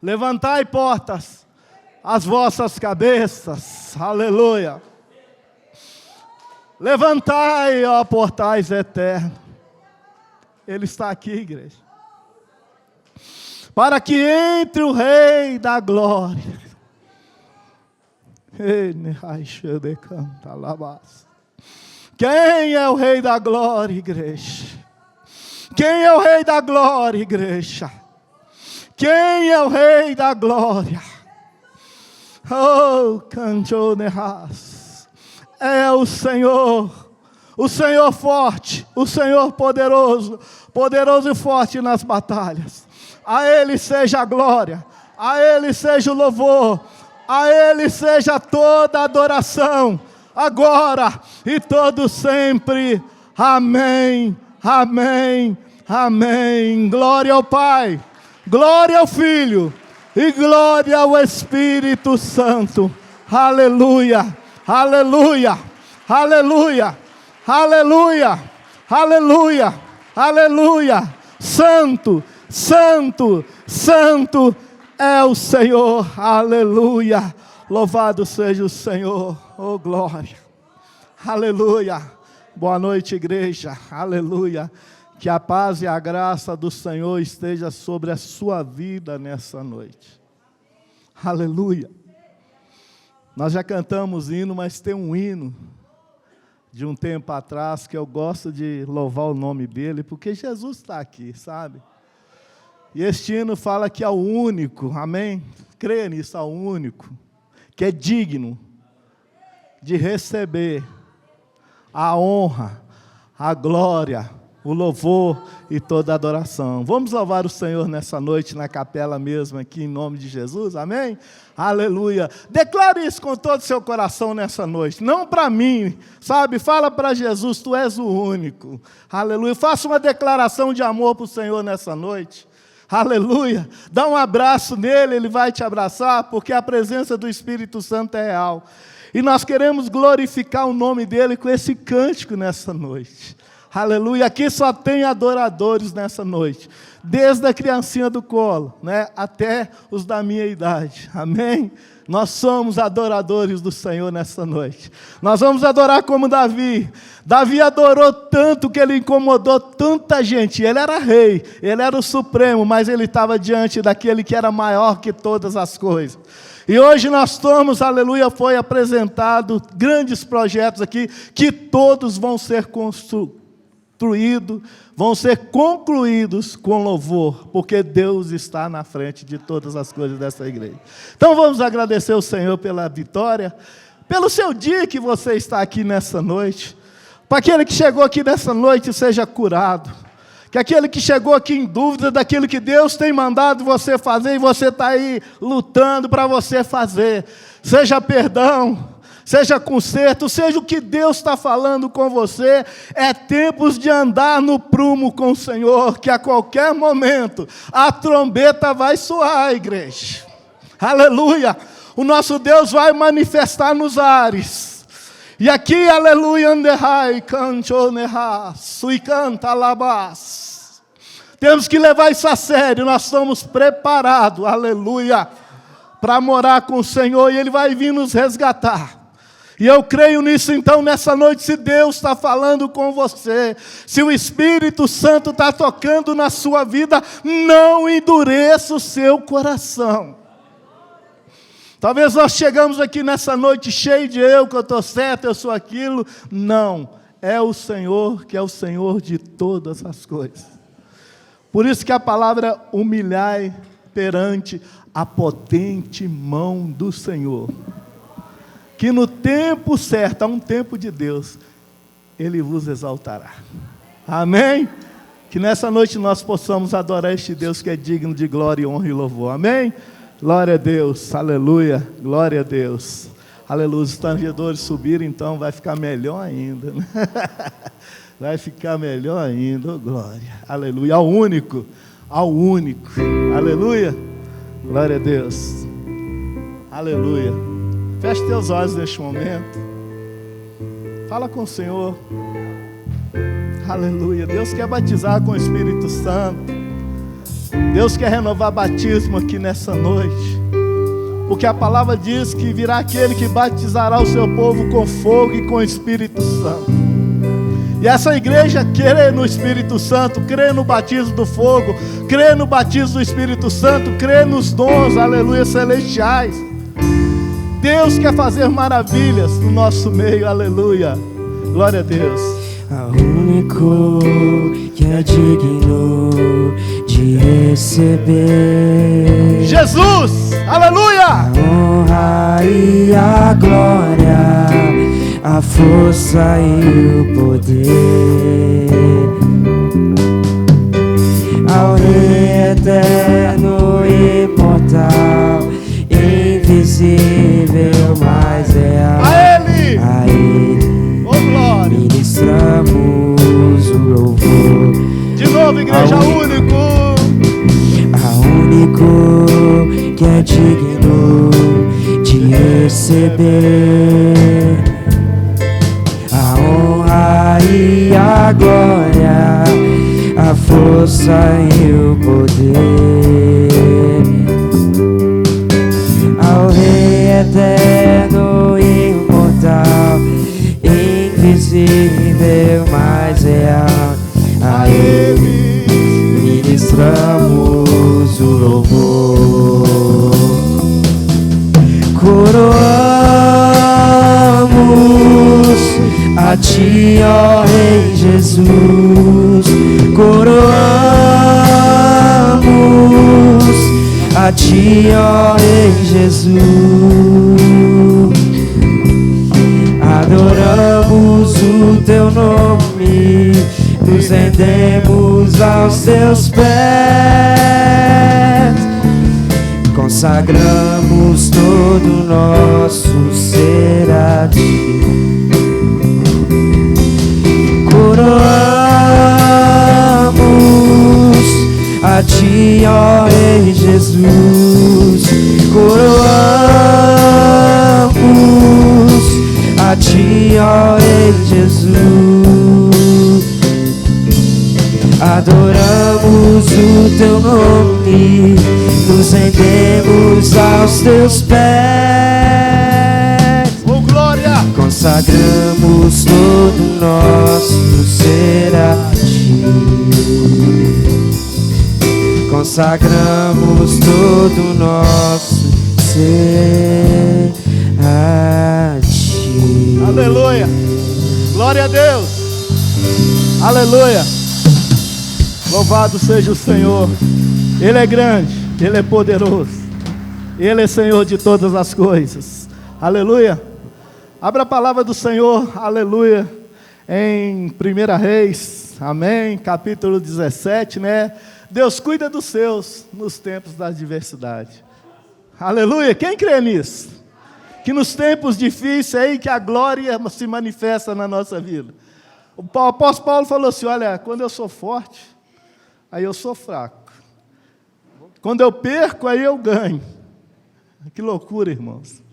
Levantai, portas, as vossas cabeças. Aleluia. Levantai, ó portais eternos. Ele está aqui, igreja. Para que entre o Rei da Glória. Quem é o Rei da Glória, igreja? Quem é o Rei da Glória, igreja? Quem é o Rei da Glória? Oh, Canjoneras. É o Senhor forte, o Senhor poderoso, poderoso e forte nas batalhas. A Ele seja a glória, a Ele seja o louvor, a Ele seja toda a adoração, agora e todo sempre. Amém, amém, amém. Glória ao Pai, glória ao Filho e glória ao Espírito Santo. Aleluia, aleluia, aleluia, aleluia, aleluia, aleluia. Santo, santo, santo é o Senhor. Aleluia. Louvado seja o Senhor. Oh, glória. Aleluia. Boa noite, igreja. Aleluia. Que a paz e a graça do Senhor esteja sobre a sua vida nessa noite. Aleluia. Nós já cantamos hino, mas tem um hino de um tempo atrás que eu gosto de louvar o nome dele, porque Jesus está aqui, sabe? E este hino fala que é o único, amém? Creia nisso, é o único, que é digno de receber a honra, a glória, o louvor e toda a adoração. Vamos louvar o Senhor nessa noite, na capela mesmo, aqui em nome de Jesus, amém? Aleluia. Declare isso com todo o seu coração nessa noite, não para mim, sabe? Fala para Jesus, tu és o único, aleluia. Faça uma declaração de amor para o Senhor nessa noite, aleluia. Dá um abraço nele, ele vai te abraçar, porque a presença do Espírito Santo é real. E nós queremos glorificar o nome dele com esse cântico nessa noite. Aleluia, aqui só tem adoradores nessa noite, desde a criancinha do colo, né, até os da minha idade, amém? Nós somos adoradores do Senhor nessa noite. Nós vamos adorar como Davi. Davi adorou tanto que ele incomodou tanta gente. Ele era rei, ele era o supremo, mas ele estava diante daquele que era maior que todas as coisas. E hoje nós estamos, aleluia, foi apresentado grandes projetos aqui, que todos vão ser vão ser concluídos com louvor, porque Deus está na frente de todas as coisas dessa igreja. Então vamos agradecer ao Senhor pela vitória, pelo seu dia que você está aqui nessa noite, para aquele que chegou aqui nessa noite seja curado, que aquele que chegou aqui em dúvida daquilo que Deus tem mandado você fazer, e você está aí lutando para você fazer, seja perdão, seja conserto, seja o que Deus está falando com você, é tempos de andar no prumo com o Senhor, que a qualquer momento a trombeta vai soar, igreja. Aleluia! O nosso Deus vai manifestar nos ares. E aqui, aleluia, anderai, canchonerá, suicanta labás. Temos que levar isso a sério, nós estamos preparados, aleluia, para morar com o Senhor, e Ele vai vir nos resgatar. E eu creio nisso, então, nessa noite, se Deus está falando com você, se o Espírito Santo está tocando na sua vida, não endureça o seu coração. Talvez nós chegamos aqui nessa noite cheio de que eu estou certo, eu sou aquilo. Não, é o Senhor que é o Senhor de todas as coisas. Por isso que a palavra humilhai perante a potente mão do Senhor. Que no tempo certo, há um tempo de Deus, Ele vos exaltará. Amém? Que nessa noite nós possamos adorar este Deus que é digno de glória, honra e louvor. Amém? Glória a Deus, aleluia, glória a Deus. Aleluia, os tangedores subiram, então vai ficar melhor ainda. Né? Vai ficar melhor ainda, oh, glória. Aleluia, ao único, aleluia. Glória a Deus, aleluia. Feche teus olhos neste momento. Fala com o Senhor. Aleluia. Deus quer batizar com o Espírito Santo. Deus quer renovar batismo aqui nessa noite, porque a palavra diz que virá aquele que batizará o seu povo com fogo e com o Espírito Santo. E essa igreja crê no Espírito Santo, crê no batismo do fogo, crê no batismo do Espírito Santo, crê nos dons, aleluia, celestiais. Deus quer fazer maravilhas no nosso meio, aleluia. Glória a Deus. Ao único que é digno de receber Jesus, aleluia. a honra e a glória, a força e o poder, ao Rei eterno e imortal, invisível, mas real. A Ele, a Ele oh glória. ministramos o louvor. De novo, igreja, a único que é digno de receber a honra e a glória, a força e o poder, ao Rei eterno e imortal, invisível, mas real, a Ele ministramos o louvor. Coroamos a Ti, ó Rei Jesus, coroamos a Ti, ó Rei Jesus, adoramos o Teu nome, nos rendemos aos Teus pés, consagramos todo o nosso ser a Ti. Coroamos a Ti, ó Rei Jesus, coroamos a Ti, ó Rei Jesus, adoramos o Teu nome, nos rendemos aos Teus pés, oh glória. consagramos todo o nosso ser a Ti, consagramos todo o nosso ser a Ti. Aleluia. Glória a Deus. Aleluia. Louvado seja o Senhor. Ele é grande, Ele é poderoso, Ele é Senhor de todas as coisas. Aleluia. Abra a palavra do Senhor, aleluia, em 1 Reis, amém, capítulo 17, né? Deus cuida dos seus nos tempos da adversidade. Aleluia. Quem crê nisso? Que nos tempos difíceis aí que a glória se manifesta na nossa vida. O apóstolo Paulo falou assim: olha, quando eu sou forte, aí eu sou fraco. Quando eu perco, aí eu ganho. Que loucura, irmãos.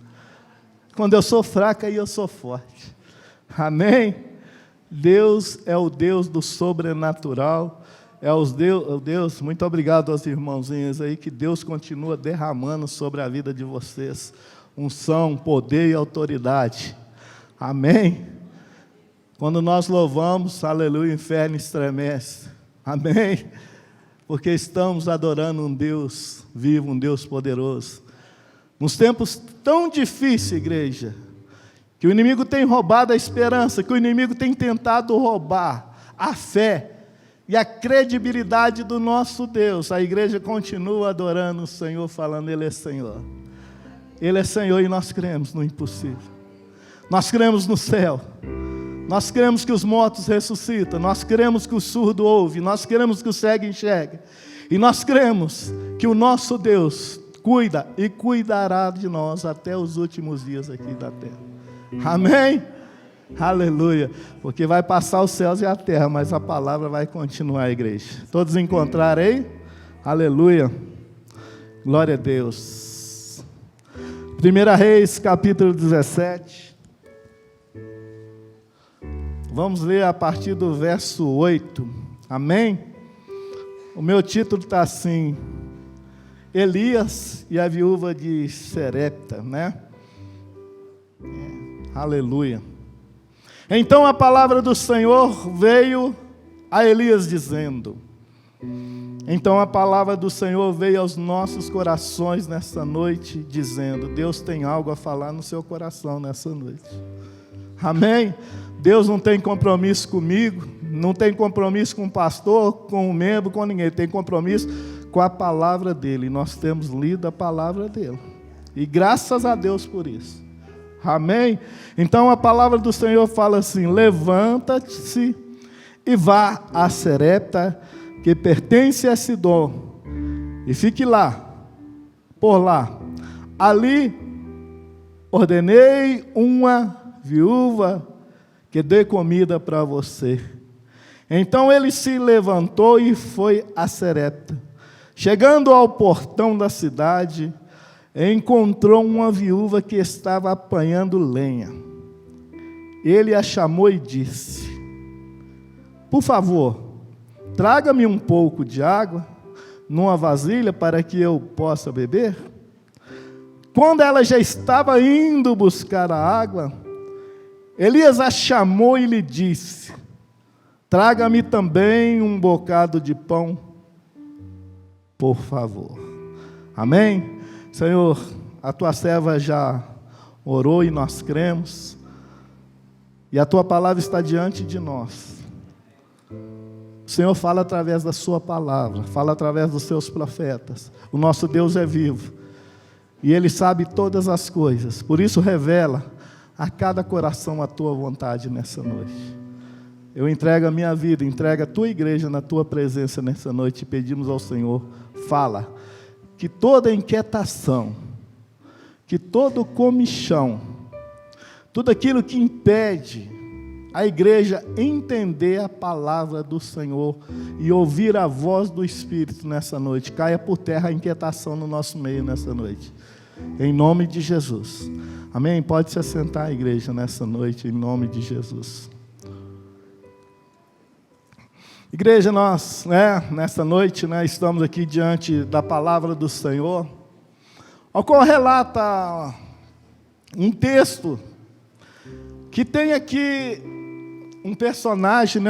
Quando eu sou fraco, aí eu sou forte. Amém? Deus é o Deus do sobrenatural. É o Deus, muito obrigado aos irmãozinhos aí, que Deus continua derramando sobre a vida de vocês unção, poder e autoridade. Amém? Quando nós louvamos, aleluia, o inferno estremece. Amém? Porque estamos adorando um Deus vivo, um Deus poderoso. Nos tempos tão difíceis, igreja, que o inimigo tem roubado a esperança, que o inimigo tem tentado roubar a fé e a credibilidade do nosso Deus, a igreja continua adorando o Senhor, falando: Ele é Senhor. Ele é Senhor e nós cremos no impossível. Nós cremos no céu. Nós cremos que os mortos ressuscitam. Nós cremos que o surdo ouve. Nós cremos que o cego enxerga. E nós cremos que o nosso Deus cuida e cuidará de nós até os últimos dias aqui da terra. Amém? Aleluia. Porque vai passar os céus e a terra, mas a palavra vai continuar, igreja. Todos encontraram aí? Aleluia. Glória a Deus. 1 Reis, capítulo 17. Vamos ler a partir do verso 8. Amém? O meu título está assim: Elias e a viúva de Sarepta, né? Aleluia. Então a palavra do Senhor veio a Elias dizendo. Então a palavra do Senhor veio aos nossos corações nessa noite dizendo: Deus tem algo a falar no seu coração nessa noite. Amém? Deus não tem compromisso comigo, não tem compromisso com o pastor, com o membro, com ninguém. Tem compromisso com a palavra dele. Nós temos lido a palavra dele. E graças a Deus por isso. Amém? Então a palavra do Senhor fala assim: levanta-se e vá a Sarepta, que pertence a Sidom, e fique lá, por lá. Ali ordenei uma viúva que dê comida para você. Então ele se levantou e foi a Sarepta. Chegando ao portão da cidade, encontrou uma viúva que estava apanhando lenha. Ele a chamou e disse: por favor, traga-me um pouco de água numa vasilha para que eu possa beber. Quando ela já estava indo buscar a água, Elias a chamou e lhe disse: traga-me também um bocado de pão, por favor. Amém? Senhor, a tua serva já orou e nós cremos, e a tua palavra está diante de nós. O Senhor fala através da sua palavra, fala através dos seus profetas. O nosso Deus é vivo, e Ele sabe todas as coisas, por isso revela a cada coração a tua vontade nessa noite. Eu entrego a minha vida, entrego a tua igreja na tua presença nessa noite, e pedimos ao Senhor: fala, que toda inquietação, que todo comichão, tudo aquilo que impede a igreja entender a palavra do Senhor e ouvir a voz do Espírito nessa noite, caia por terra a inquietação no nosso meio nessa noite, em nome de Jesus. Amém? Pode se assentar, igreja, nessa noite, em nome de Jesus. Igreja, nós, nessa noite, estamos aqui diante da palavra do Senhor, ao qual relata um texto que tem aqui um personagem,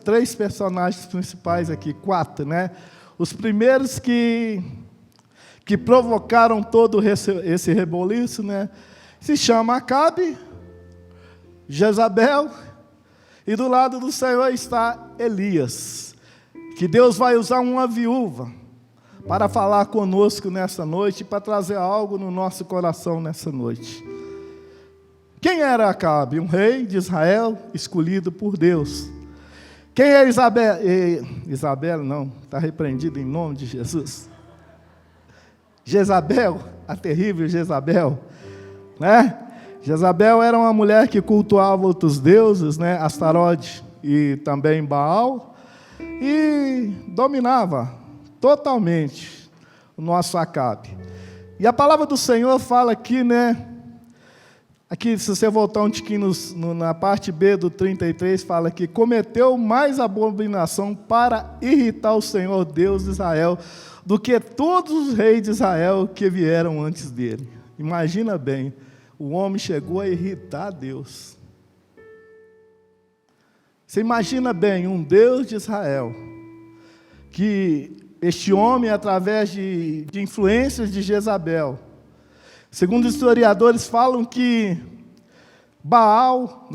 três personagens principais aqui, 4, Os primeiros que provocaram todo esse reboliço, se chama Acabe, Jezabel, e do lado do Senhor está Elias, que Deus vai usar uma viúva para falar conosco nessa noite, para trazer algo no nosso coração nessa noite. Quem era Acabe? Um rei de Israel, escolhido por Deus. Quem é Isabel? Isabel não, está repreendido em nome de Jesus. Jezabel, a terrível Jezabel, Jezabel era uma mulher que cultuava outros deuses, Astarote e também Baal, e dominava totalmente o nosso Acabe. E a palavra do Senhor fala aqui, aqui, se você voltar um tiquinho na parte B do 33, fala que cometeu mais abominação para irritar o Senhor Deus de Israel do que todos os reis de Israel que vieram antes dele. Imagina bem, o homem chegou a irritar Deus. Você imagina bem, um Deus de Israel, que este homem, através de influências de Jezabel, segundo os historiadores, falam que Baal,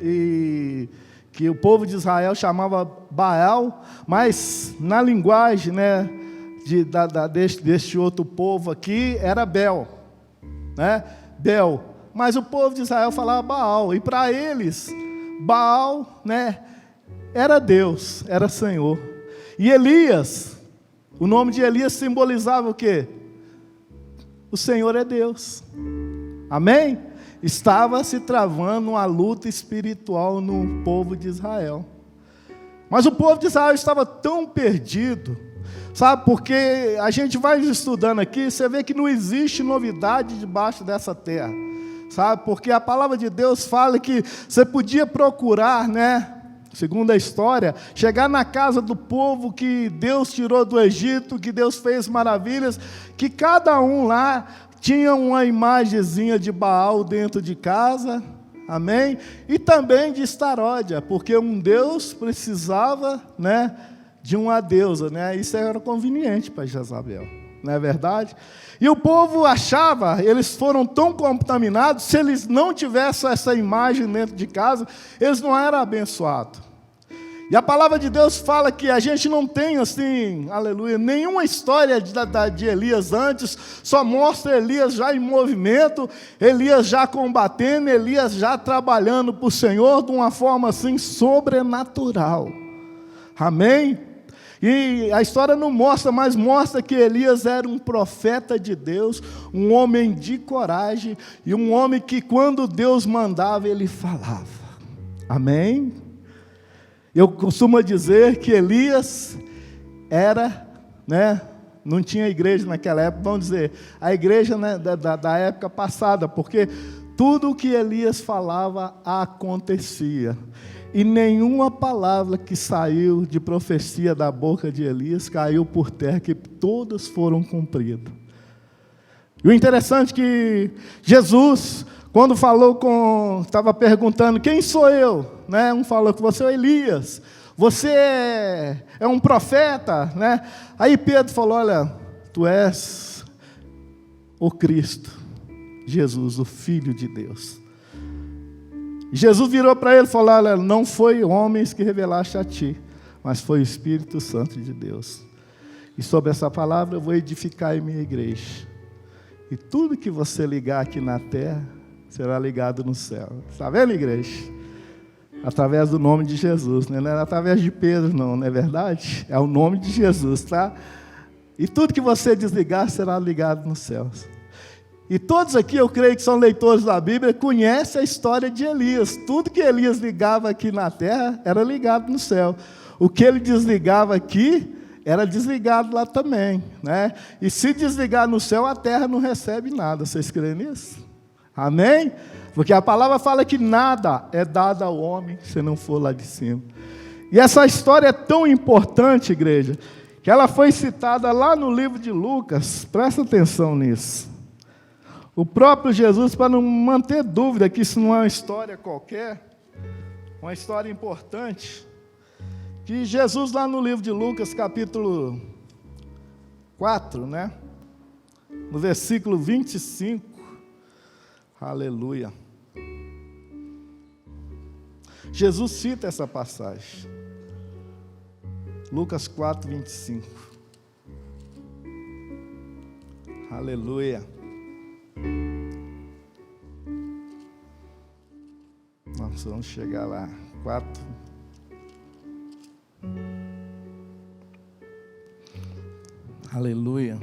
e que o povo de Israel chamava Baal, mas na linguagem, deste outro povo aqui, era Bel, Bel. Mas o povo de Israel falava Baal, e para eles, Baal, era Deus, era Senhor. E Elias, o nome de Elias simbolizava o quê? O Senhor é Deus. Amém? Estava se travando uma luta espiritual no povo de Israel. Mas o povo de Israel estava tão perdido, sabe? Porque a gente vai estudando aqui, você vê que não existe novidade debaixo dessa terra, sabe? Porque a palavra de Deus fala que você podia procurar, segundo a história, chegar na casa do povo que Deus tirou do Egito, que Deus fez maravilhas, que cada um lá tinha uma imagenzinha de Baal dentro de casa, amém? E também de Estaródia, porque um Deus precisava, né, de uma deusa, né? Isso era conveniente para Jezabel, não é verdade? E o povo achava, eles foram tão contaminados, se eles não tivessem essa imagem dentro de casa, eles não eram abençoados. E a palavra de Deus fala que a gente não tem, assim, aleluia, nenhuma história de Elias antes, só mostra Elias já em movimento, Elias já combatendo, Elias já trabalhando para o Senhor de uma forma, assim, sobrenatural. Amém? E a história não mostra, mas mostra que Elias era um profeta de Deus, um homem de coragem, e um homem que quando Deus mandava, ele falava. Amém? Eu costumo dizer que Elias era, né, não tinha igreja naquela época, vamos dizer, a igreja, né, da época passada, porque tudo o que Elias falava acontecia. E nenhuma palavra que saiu de profecia da boca de Elias caiu por terra, que todas foram cumpridas. E o interessante é que Jesus, quando estava perguntando, quem sou eu? Né? Um falou que você é Elias, você é um profeta, né? Aí Pedro falou, olha, tu és o Cristo, Jesus, o Filho de Deus. Jesus virou para ele e falou, olha, não foi homens que revelaste a ti, mas foi o Espírito Santo de Deus. E sobre essa palavra eu vou edificar em minha igreja. E tudo que você ligar aqui na terra, será ligado no céu. Está vendo, igreja? Através do nome de Jesus, né? Não é através de Pedro, não é verdade? É o nome de Jesus, tá? E tudo que você desligar, será ligado nos céus. E todos aqui, eu creio que são leitores da Bíblia, conhecem a história de Elias. Tudo que Elias ligava aqui na terra, era ligado no céu. O que ele desligava aqui, era desligado lá também, né? E se desligar no céu, a terra não recebe nada. Vocês creem nisso? Amém? Porque a palavra fala que nada é dado ao homem, se não for lá de cima. E essa história é tão importante, igreja, que ela foi citada lá no livro de Lucas. Presta atenção nisso. O próprio Jesus, para não manter dúvida que isso não é uma história qualquer, uma história importante, que Jesus lá no livro de Lucas, capítulo 4, né? No versículo 25, aleluia. Jesus cita essa passagem. Lucas 4, 25. Aleluia. Nós vamos chegar lá. 4. Aleluia.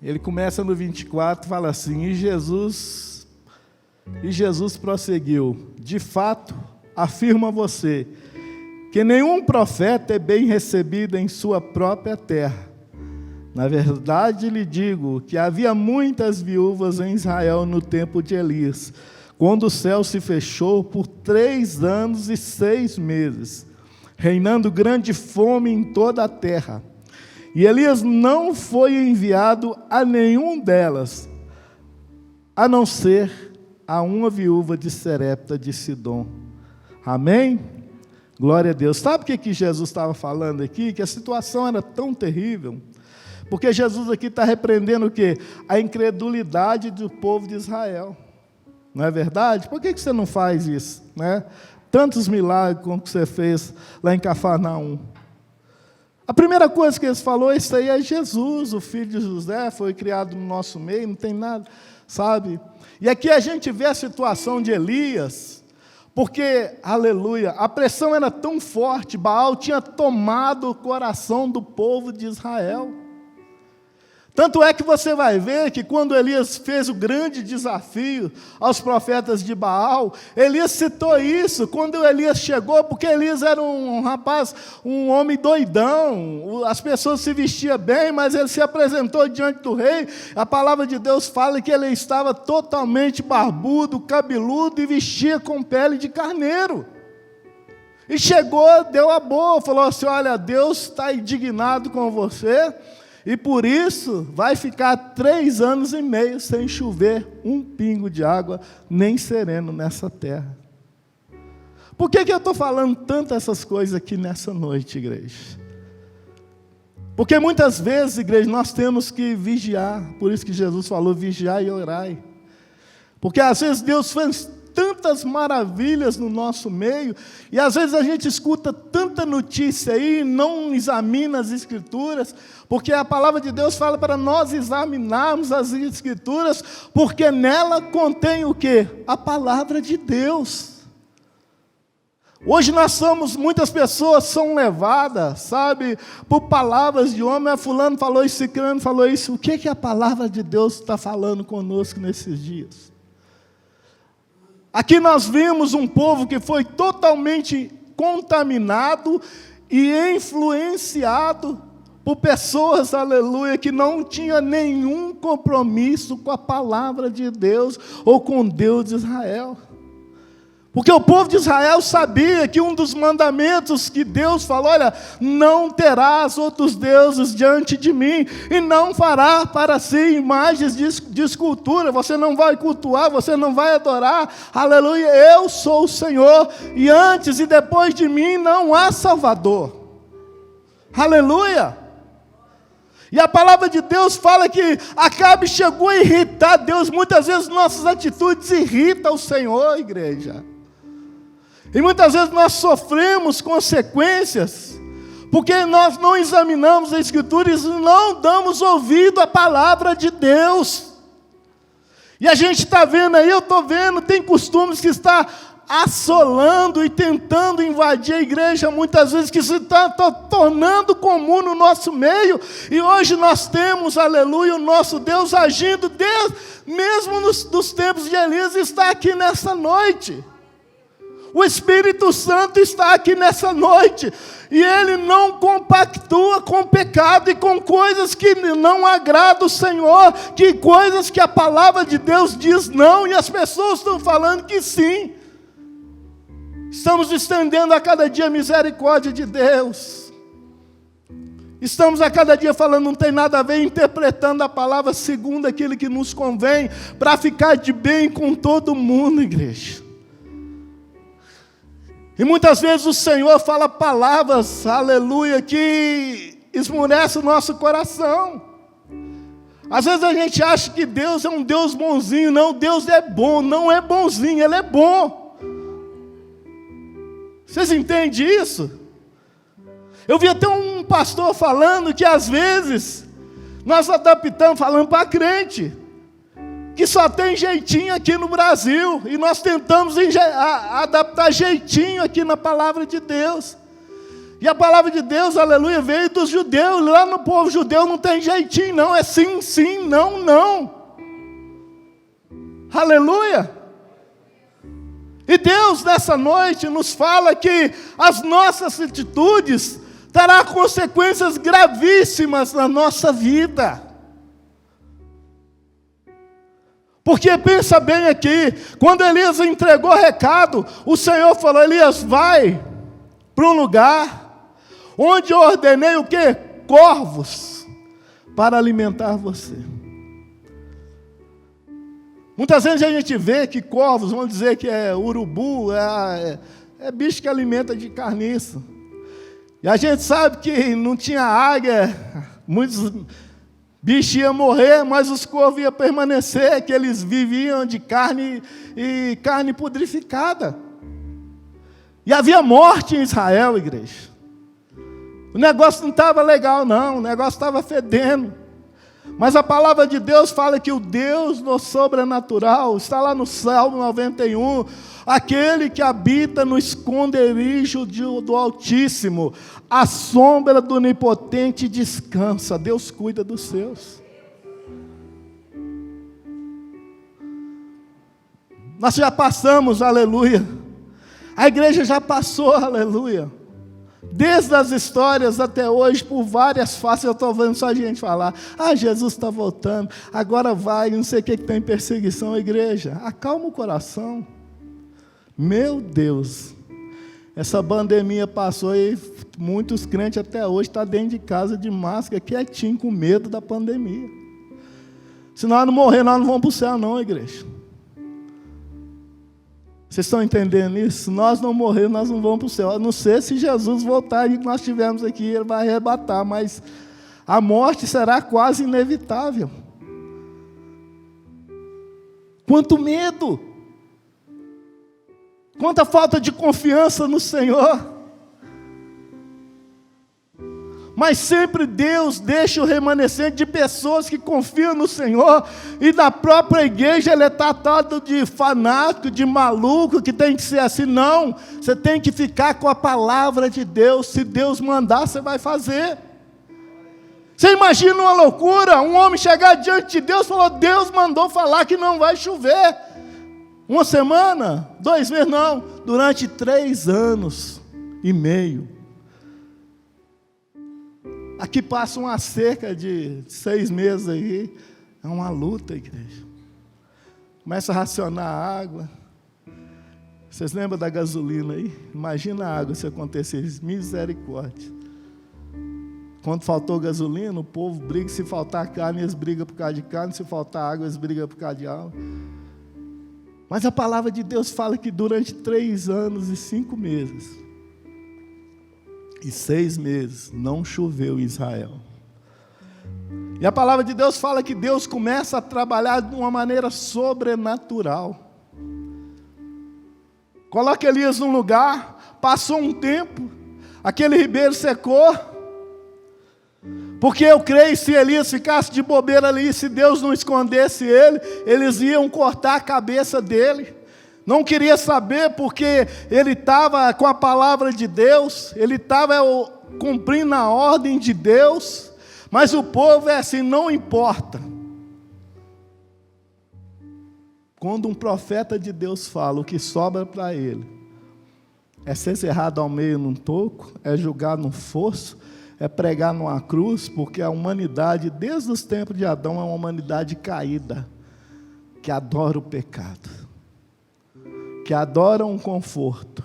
Ele começa no 24, fala assim, e Jesus prosseguiu, de fato, afirmo a você, que nenhum profeta é bem recebido em sua própria terra. Na verdade, lhe digo que havia muitas viúvas em Israel no tempo de Elias, quando o céu se fechou por 3 anos e 6 meses, reinando grande fome em toda a terra. E Elias não foi enviado a nenhum delas, a não ser a uma viúva de Serepta de Sidom. Amém? Glória a Deus. Sabe o que Jesus estava falando aqui? Que a situação era tão terrível, porque Jesus aqui está repreendendo o quê? A incredulidade do povo de Israel. Não é verdade? Por que você não faz isso? Né? Tantos milagres como você fez lá em Cafarnaum. A primeira coisa que eles falaram, isso aí é Jesus, o filho de José, foi criado no nosso meio, não tem nada, sabe? E aqui a gente vê a situação de Elias, porque, aleluia, a pressão era tão forte, Baal tinha tomado o coração do povo de Israel. Tanto é que você vai ver que quando Elias fez o grande desafio aos profetas de Baal, Elias citou isso, quando Elias chegou, porque Elias era um rapaz, um homem doidão, as pessoas se vestiam bem, mas ele se apresentou diante do rei, a palavra de Deus fala que ele estava totalmente barbudo, cabeludo e vestia com pele de carneiro. E chegou, deu a boa, falou assim, olha, Deus está indignado com você, e por isso vai ficar 3 anos e meio sem chover um pingo de água, nem sereno nessa terra. Por que eu estou falando tanto essas coisas aqui nessa noite, igreja? Porque muitas vezes, igreja, nós temos que vigiar, por isso que Jesus falou, vigiai e orai. Porque às vezes Deus faz tantas maravilhas no nosso meio, e às vezes a gente escuta tanta notícia aí, e não examina as Escrituras, porque a palavra de Deus fala para nós examinarmos as Escrituras, porque nela contém o quê? A palavra de Deus. Hoje muitas pessoas são levadas, sabe, por palavras de homem, fulano falou isso, ciclano falou isso, o que a palavra de Deus está falando conosco nesses dias? Aqui nós vimos um povo que foi totalmente contaminado e influenciado por pessoas, aleluia, que não tinha nenhum compromisso com a palavra de Deus ou com Deus de Israel. Porque o povo de Israel sabia que um dos mandamentos que Deus falou, olha, não terás outros deuses diante de mim, e não fará para si imagens de escultura, você não vai cultuar, você não vai adorar, aleluia, eu sou o Senhor, e antes e depois de mim não há Salvador, aleluia. E a palavra de Deus fala que Acabe chegou a irritar Deus, muitas vezes nossas atitudes irritam o Senhor, igreja. E muitas vezes nós sofremos consequências, porque nós não examinamos a Escritura e não damos ouvido à palavra de Deus. E a gente está vendo aí, eu estou vendo, tem costumes que está assolando e tentando invadir a igreja, muitas vezes que se está tornando comum no nosso meio, e hoje nós temos, aleluia, o nosso Deus agindo, Deus, mesmo nos tempos de Elias, está aqui nessa noite. O Espírito Santo está aqui nessa noite, e Ele não compactua com pecado e com coisas que não agradam o Senhor, que coisas que a palavra de Deus diz não, e as pessoas estão falando que sim. Estamos estendendo a cada dia a misericórdia de Deus. Estamos a cada dia falando, não tem nada a ver, interpretando a palavra segundo aquilo que nos convém, para ficar de bem com todo mundo, igreja. E muitas vezes o Senhor fala palavras, aleluia, que esmurece o nosso coração. Às vezes a gente acha que Deus é um Deus bonzinho. Não, Deus é bom, não é bonzinho, Ele é bom. Vocês entendem isso? Eu vi até um pastor falando que às vezes nós adaptamos, falando para crente, que só tem jeitinho aqui no Brasil, e nós tentamos adaptar jeitinho aqui na palavra de Deus. E a palavra de Deus, aleluia, veio dos judeus. Lá no povo judeu não tem jeitinho não, é sim, sim, não, não. Aleluia. E Deus nessa noite nos fala que as nossas atitudes terão consequências gravíssimas na nossa vida. Porque pensa bem aqui, quando Elias entregou o recado, o Senhor falou, Elias, vai para um lugar onde eu ordenei o quê? Corvos, para alimentar você. Muitas vezes a gente vê que corvos, vamos dizer que é urubu, é bicho que alimenta de carniça. E a gente sabe que não tinha águia, muitos bichos iam morrer, mas os corvos iam permanecer, que eles viviam de carne e carne pudrificada. E havia morte em Israel, igreja. O negócio não estava legal não, o negócio estava fedendo. Mas a palavra de Deus fala que o Deus do sobrenatural, está lá no Salmo 91, aquele que habita no esconderijo do Altíssimo, a sombra do Onipotente descansa. Deus cuida dos seus. Nós já passamos, aleluia. A igreja já passou, aleluia. Desde as histórias até hoje, por várias faces, eu estou vendo só gente falar: ah, Jesus está voltando, agora vai, não sei o que tem perseguição. Igreja, acalma o coração. Meu Deus, essa pandemia passou e muitos crentes até hoje estão dentro de casa de máscara, quietinho, com medo da pandemia. Se nós não morrer, nós não vamos para o céu não, igreja. Vocês estão entendendo isso? Se nós não morrer, nós não vamos para o céu. A não ser se Jesus voltar e que nós estivermos aqui, Ele vai arrebatar. Mas a morte será quase inevitável. Quanto medo! Quanta falta de confiança no Senhor! Mas sempre Deus deixa o remanescente de pessoas que confiam no Senhor, e na própria igreja Ele é tratado de fanático, de maluco, que tem que ser assim. Não, você tem que ficar com a palavra de Deus. Se Deus mandar, você vai fazer. Você imagina uma loucura, um homem chegar diante de Deus e falar: Deus mandou falar que não vai chover. Uma semana, 2 meses, não, durante 3 anos e meio. Aqui passa uma cerca de 6 meses aí, é uma luta, igreja. Começa a racionar a água. Vocês lembram da gasolina aí? Imagina a água se acontecesse, misericórdia. Quando faltou gasolina, o povo briga. Se faltar carne, eles brigam por causa de carne. Se faltar água, eles brigam por causa de água. Mas a palavra de Deus fala que durante 3 anos e 5 meses, e 6 meses, não choveu em Israel. E a palavra de Deus fala que Deus começa a trabalhar de uma maneira sobrenatural. Coloca Elias num lugar, passou um tempo, aquele ribeiro secou. Porque eu creio, se Elias ficasse de bobeira ali, se Deus não escondesse ele, eles iam cortar a cabeça dele. Não queria saber, porque ele estava com a palavra de Deus, ele estava cumprindo a ordem de Deus, mas o povo é assim, não importa. Quando um profeta de Deus fala, o que sobra para ele é ser cerrado ao meio num toco, é julgar num fosso, é pregar numa cruz, porque a humanidade, desde os tempos de Adão, é uma humanidade caída, que adora o pecado, que adora um conforto.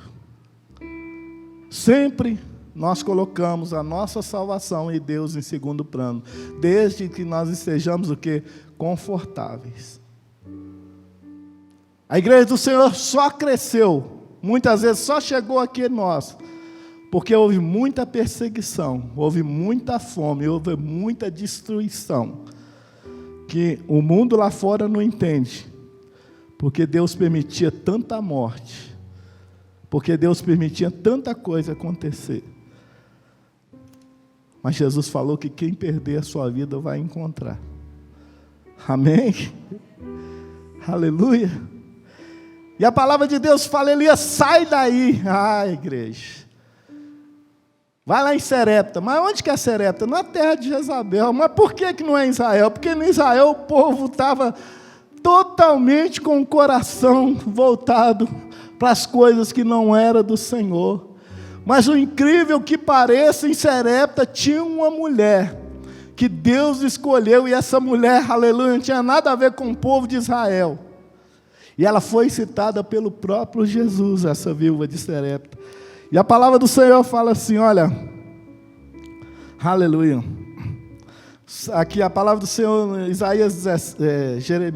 Sempre nós colocamos a nossa salvação e Deus em segundo plano, desde que nós estejamos o quê? Confortáveis. A igreja do Senhor só cresceu, muitas vezes só chegou aqui nós, porque houve muita perseguição, houve muita fome, houve muita destruição, que o mundo lá fora não entende. Porque Deus permitia tanta morte, porque Deus permitia tanta coisa acontecer. Mas Jesus falou que quem perder a sua vida vai encontrar. Amém? Aleluia. E a palavra de Deus fala: Elias, sai daí. Ah, igreja, vai lá em Serepta. Mas onde que é Serepta? Na terra de Jezabel. Mas por que não é em Israel? Porque no Israel o povo estava totalmente com o coração voltado para as coisas que não eram do Senhor. Mas o incrível que pareça, em Serepta tinha uma mulher que Deus escolheu, e essa mulher, aleluia, não tinha nada a ver com o povo de Israel. E ela foi citada pelo próprio Jesus, essa viúva de Serepta. E a palavra do Senhor fala assim, olha, aleluia. Aqui a palavra do Senhor, Isaías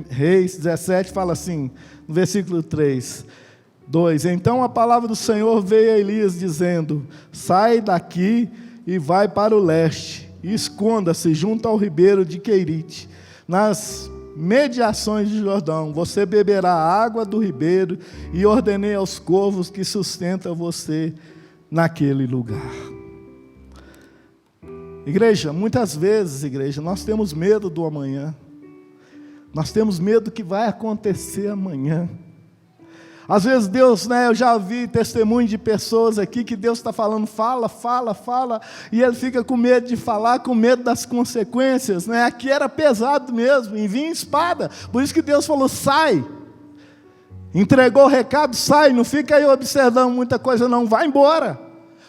Reis 17, fala assim, no versículo 2. Então a palavra do Senhor veio a Elias dizendo: sai daqui e vai para o leste, e esconda-se junto ao ribeiro de Querite, nas mediações de Jordão. Você beberá a água do ribeiro, e ordenei aos corvos que sustentam você naquele lugar. Igreja, muitas vezes, igreja, nós temos medo do amanhã. Nós temos medo do que vai acontecer amanhã. Às vezes Deus, eu já vi testemunho de pessoas aqui que Deus está falando, fala, e ele fica com medo de falar, com medo das consequências, Aqui era pesado mesmo, envia espada, por isso que Deus falou, sai. Entregou o recado, sai, não fica aí observando muita coisa não, vai embora.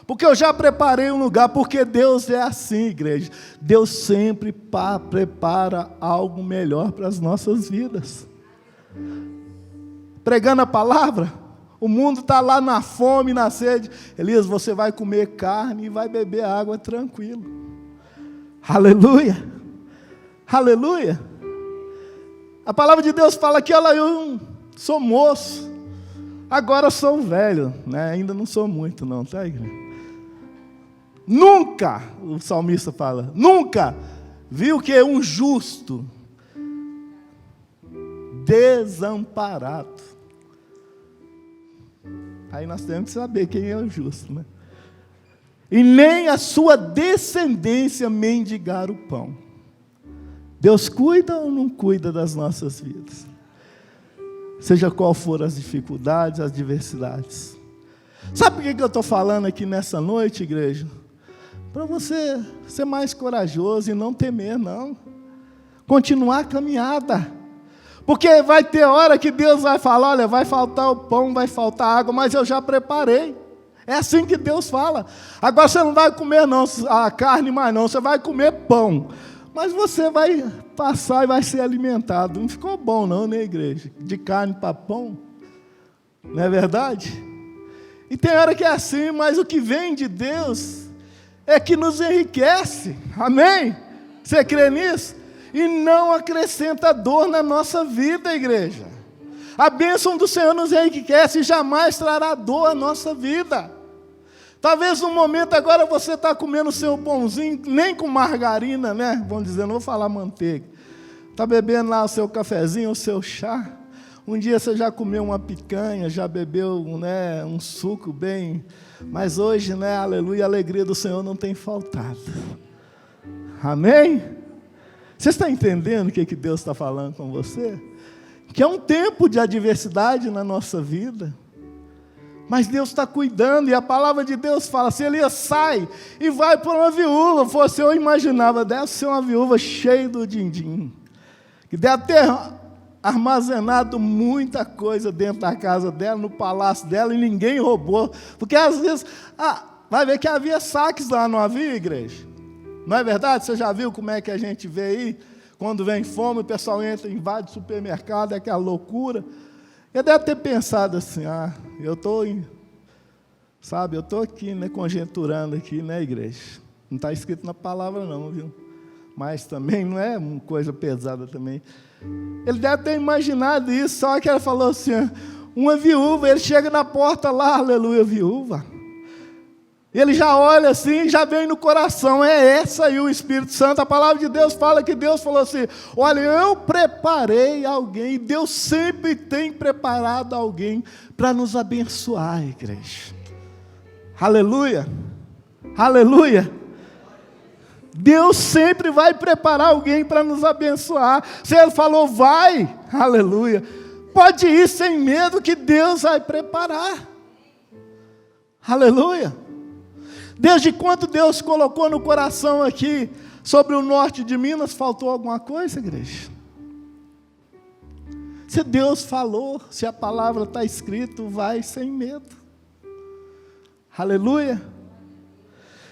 Porque eu já preparei um lugar, porque Deus é assim, igreja. Deus sempre prepara algo melhor para as nossas vidas. Pregando a palavra, o mundo está lá na fome, na sede. Elias, você vai comer carne e vai beber água tranquilo. Aleluia, aleluia. A palavra de Deus fala que eu sou moço, agora sou velho, né? Ainda não sou muito não, tá, igreja? Nunca, o salmista fala, nunca viu que um justo desamparado. Aí nós temos que saber quem é o justo, né? E nem a sua descendência mendigar o pão. Deus cuida ou não cuida das nossas vidas? Seja qual for as dificuldades, as adversidades. Sabe por que eu estou falando aqui nessa noite, igreja? Para você ser mais corajoso e não temer, não. Continuar a caminhada. Porque vai ter hora que Deus vai falar, olha, vai faltar o pão, vai faltar água, mas eu já preparei. É assim que Deus fala. Agora você não vai comer não, a carne mais não, você vai comer pão. Mas você vai passar e vai ser alimentado. Não ficou bom não, né, igreja? De carne para pão. Não é verdade? E tem hora que é assim, mas o que vem de Deus é que nos enriquece. Amém? Você crê nisso? E não acrescenta dor na nossa vida, igreja. A bênção do Senhor nos enriquece e jamais trará dor à nossa vida. Talvez no momento agora você está comendo o seu pãozinho, nem com margarina, né? Vamos dizer, não vou falar manteiga. Está bebendo lá o seu cafezinho, o seu chá. Um dia você já comeu uma picanha, já bebeu, né, um suco bem. Mas hoje, né, aleluia, a alegria do Senhor não tem faltado. Amém? Você está entendendo o que Deus está falando com você? Que é um tempo de adversidade na nossa vida. Mas Deus está cuidando, e a palavra de Deus fala, se Elias sai e vai por uma viúva, fosse eu imaginava, deve ser uma viúva cheia do din-din, que deve ter armazenado muita coisa dentro da casa dela, no palácio dela, e ninguém roubou, porque às vezes, vai ver que havia saques lá, não havia, igreja? Não é verdade? Você já viu como é que a gente vê aí, quando vem fome, o pessoal entra, invade o supermercado, é aquela loucura. Ele deve ter pensado assim, eu estou aqui, né, conjecturando aqui, né, igreja? Não está escrito na palavra não, viu? Mas também não é uma coisa pesada também. Ele deve ter imaginado isso, só que ele falou assim, uma viúva, ele chega na porta lá, aleluia, viúva. Ele já olha assim, já vem no coração, é essa aí o Espírito Santo. A palavra de Deus fala que Deus falou assim, olha, eu preparei alguém, Deus sempre tem preparado alguém para nos abençoar, igreja. Aleluia, aleluia. Deus sempre vai preparar alguém para nos abençoar. Se Ele falou, vai, aleluia, pode ir sem medo que Deus vai preparar. Aleluia. Desde quando Deus colocou no coração aqui, sobre o norte de Minas, faltou alguma coisa, igreja? Se Deus falou, se a palavra está escrita, vai sem medo. Aleluia.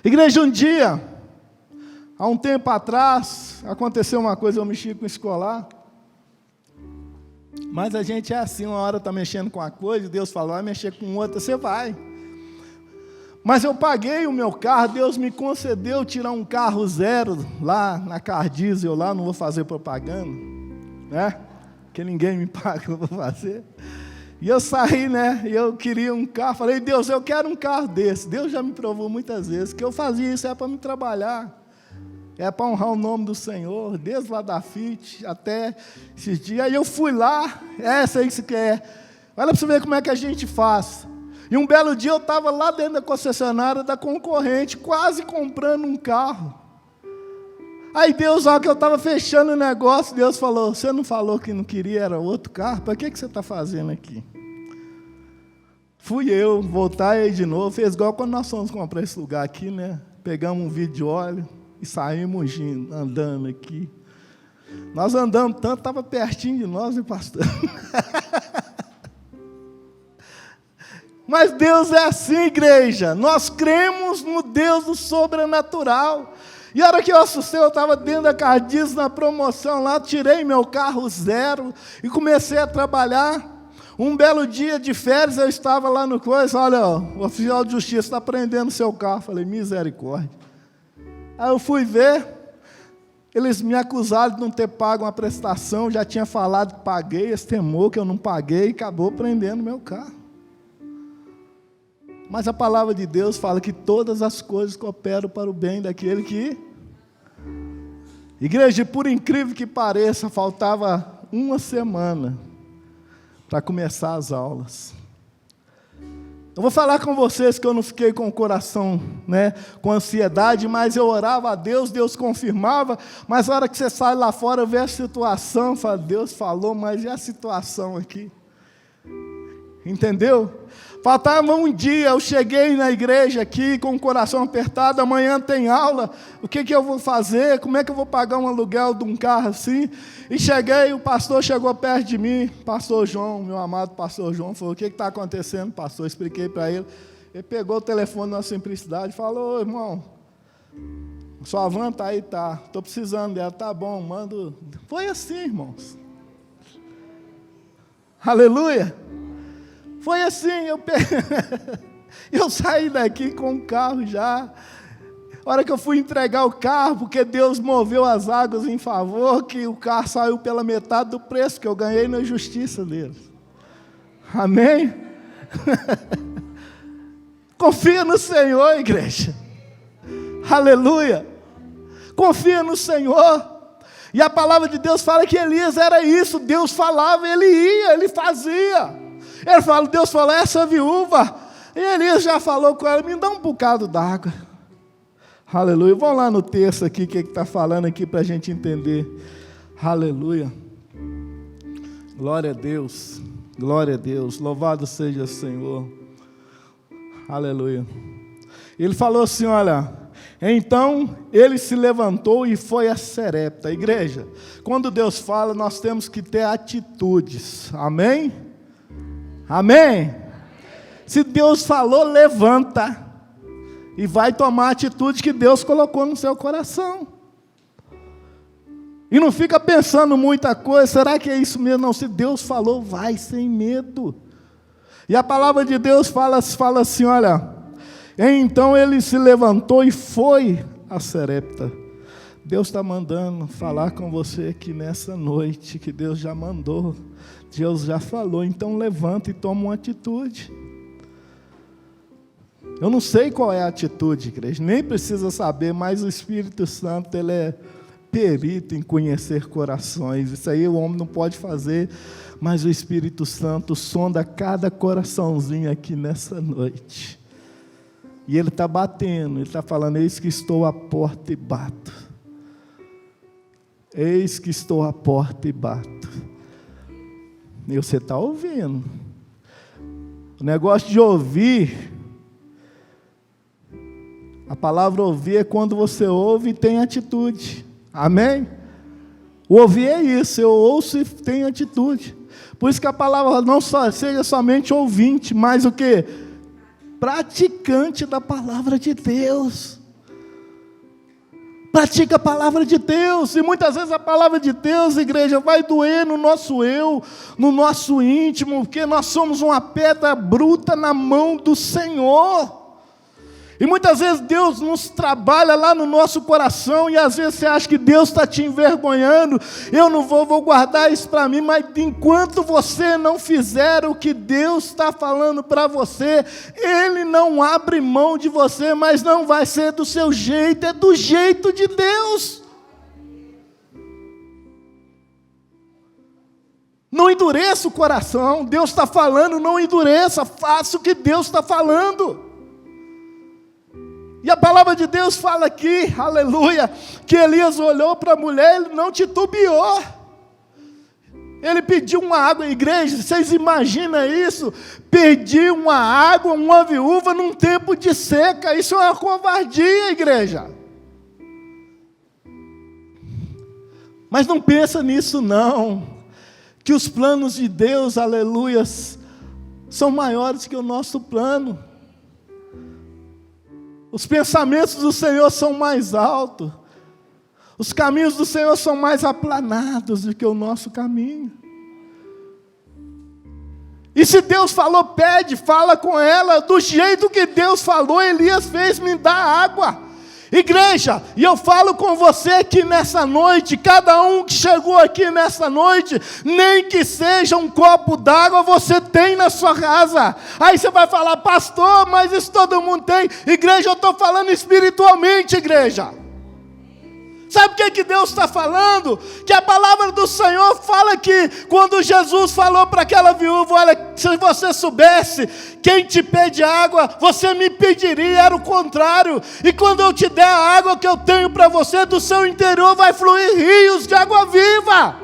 Igreja, um dia, há um tempo atrás, aconteceu uma coisa, eu mexi com o escolar, mas a gente é assim, uma hora está mexendo com uma coisa, Deus falou, vai mexer com outra, você vai. Mas eu paguei o meu carro, Deus me concedeu tirar um carro zero, lá na Car Diesel, lá, não vou fazer propaganda, né? Porque ninguém me paga, eu vou fazer. E eu saí, né? E eu queria um carro, falei, Deus, eu quero um carro desse. Deus já me provou muitas vezes que eu fazia isso, é para me trabalhar, é para honrar o nome do Senhor, desde lá da FIT até esses dias. Aí eu fui lá, essa aí que você quer. Olha para você ver como é que a gente faz. E um belo dia eu estava lá dentro da concessionária da concorrente, quase comprando um carro. Aí Deus, olha que eu estava fechando o negócio, Deus falou, você não falou que não queria, era outro carro? Para que você está fazendo aqui? Fui eu, voltar aí de novo, fez igual quando nós fomos comprar esse lugar aqui, né? Pegamos um vidro de óleo e saímos andando aqui. Nós andamos tanto, estava pertinho de nós, né, pastor? Mas Deus é assim, igreja. Nós cremos no Deus do sobrenatural. E a hora que eu assustei, eu estava dentro da Cardiz, na promoção lá, tirei meu carro zero e comecei a trabalhar. Um belo dia de férias, eu estava lá no coisa, olha, ó, o oficial de justiça está prendendo seu carro. Falei, misericórdia. Aí eu fui ver, eles me acusaram de não ter pago uma prestação, já tinha falado que paguei, esse temor que eu não paguei, e acabou prendendo meu carro. Mas a palavra de Deus fala que todas as coisas cooperam para o bem daquele que... Igreja, por incrível que pareça, faltava uma semana para começar as aulas. Eu vou falar com vocês que eu não fiquei com o coração, com ansiedade, mas eu orava a Deus, Deus confirmava, mas a hora que você sai lá fora, vê a situação, fala, Deus falou, mas e a situação aqui? Entendeu? Faltava um dia, eu cheguei na igreja aqui com o coração apertado, amanhã tem aula, o que eu vou fazer? Como é que eu vou pagar um aluguel de um carro assim? E cheguei, o pastor chegou perto de mim, pastor João, meu amado pastor João, falou, o que está acontecendo, pastor? Eu expliquei para ele, ele pegou o telefone na Simplicidade e falou, irmão, sua van está aí, tá, estou precisando dela, tá bom, mando. Foi assim, irmãos. Aleluia. Foi assim, eu saí daqui com o carro já. A hora que eu fui entregar o carro, porque Deus moveu as águas em favor, que o carro saiu pela metade do preço que eu ganhei na justiça deles. Amém? Confia no Senhor, igreja. Aleluia. Confia no Senhor. E a palavra de Deus fala que Elias era isso. Deus falava, ele ia, ele fazia. Ele fala, Deus falou, essa viúva, e Elias já falou com ela, me dá um bocado d'água. Aleluia. Vamos lá no texto aqui, o que está falando aqui para a gente entender. Aleluia. Glória a Deus. Glória a Deus. Louvado seja o Senhor. Aleluia. Ele falou assim, olha, então ele se levantou e foi a Serepta. Igreja, quando Deus fala, nós temos que ter atitudes. Amém? Amém? Se Deus falou, levanta e vai tomar a atitude que Deus colocou no seu coração. E não fica pensando muita coisa, será que é isso mesmo? Não, se Deus falou, vai sem medo. E a palavra de Deus fala assim, olha, então ele se levantou e foi a Serepta. Deus está mandando falar com você aqui nessa noite, que Deus já mandou. Deus já falou, então levanta e toma uma atitude. Eu não sei qual é a atitude, igreja, nem precisa saber, mas o Espírito Santo, ele é perito em conhecer corações. Isso aí o homem não pode fazer, mas o Espírito Santo sonda cada coraçãozinho aqui nessa noite. E ele está batendo, ele está falando, eis que estou à porta e bato. Eis que estou à porta e bato. E você está ouvindo. O negócio de ouvir, a palavra ouvir é quando você ouve e tem atitude. Amém? O ouvir é isso, eu ouço e tenho atitude. Por isso que a palavra não só seja somente ouvinte, mas o quê? Praticante da palavra de Deus. Pratica a palavra de Deus, e muitas vezes a palavra de Deus, igreja, vai doer no nosso eu, no nosso íntimo, porque nós somos uma pedra bruta na mão do Senhor. E muitas vezes Deus nos trabalha lá no nosso coração, e às vezes você acha que Deus está te envergonhando, eu não vou guardar isso para mim, mas enquanto você não fizer o que Deus está falando para você, Ele não abre mão de você, mas não vai ser do seu jeito, é do jeito de Deus. Não endureça o coração, Deus está falando, não endureça, faça o que Deus está falando. E a palavra de Deus fala aqui, aleluia, que Elias olhou para a mulher, ele não titubeou. Ele pediu uma água, igreja, vocês imaginam isso? Pedir uma água, uma viúva num tempo de seca, isso é uma covardia, igreja. Mas não pensa nisso não, que os planos de Deus, aleluias, são maiores que o nosso plano. Os pensamentos do Senhor são mais altos. Os caminhos do Senhor são mais aplanados do que o nosso caminho. E se Deus falou, pede, fala com ela, do jeito que Deus falou, Elias fez, me dá água. Igreja, e eu falo com você aqui nessa noite, cada um que chegou aqui nessa noite, nem que seja um copo d'água você tem na sua casa. Aí você vai falar, pastor, mas isso todo mundo tem. Igreja, eu estou falando espiritualmente, igreja. Sabe o que Deus está falando? Que a palavra do Senhor fala que quando Jesus falou para aquela viúva, olha, se você soubesse quem te pede água, você me pediria, era o contrário. E quando eu te der a água que eu tenho para você, do seu interior vai fluir rios de água viva.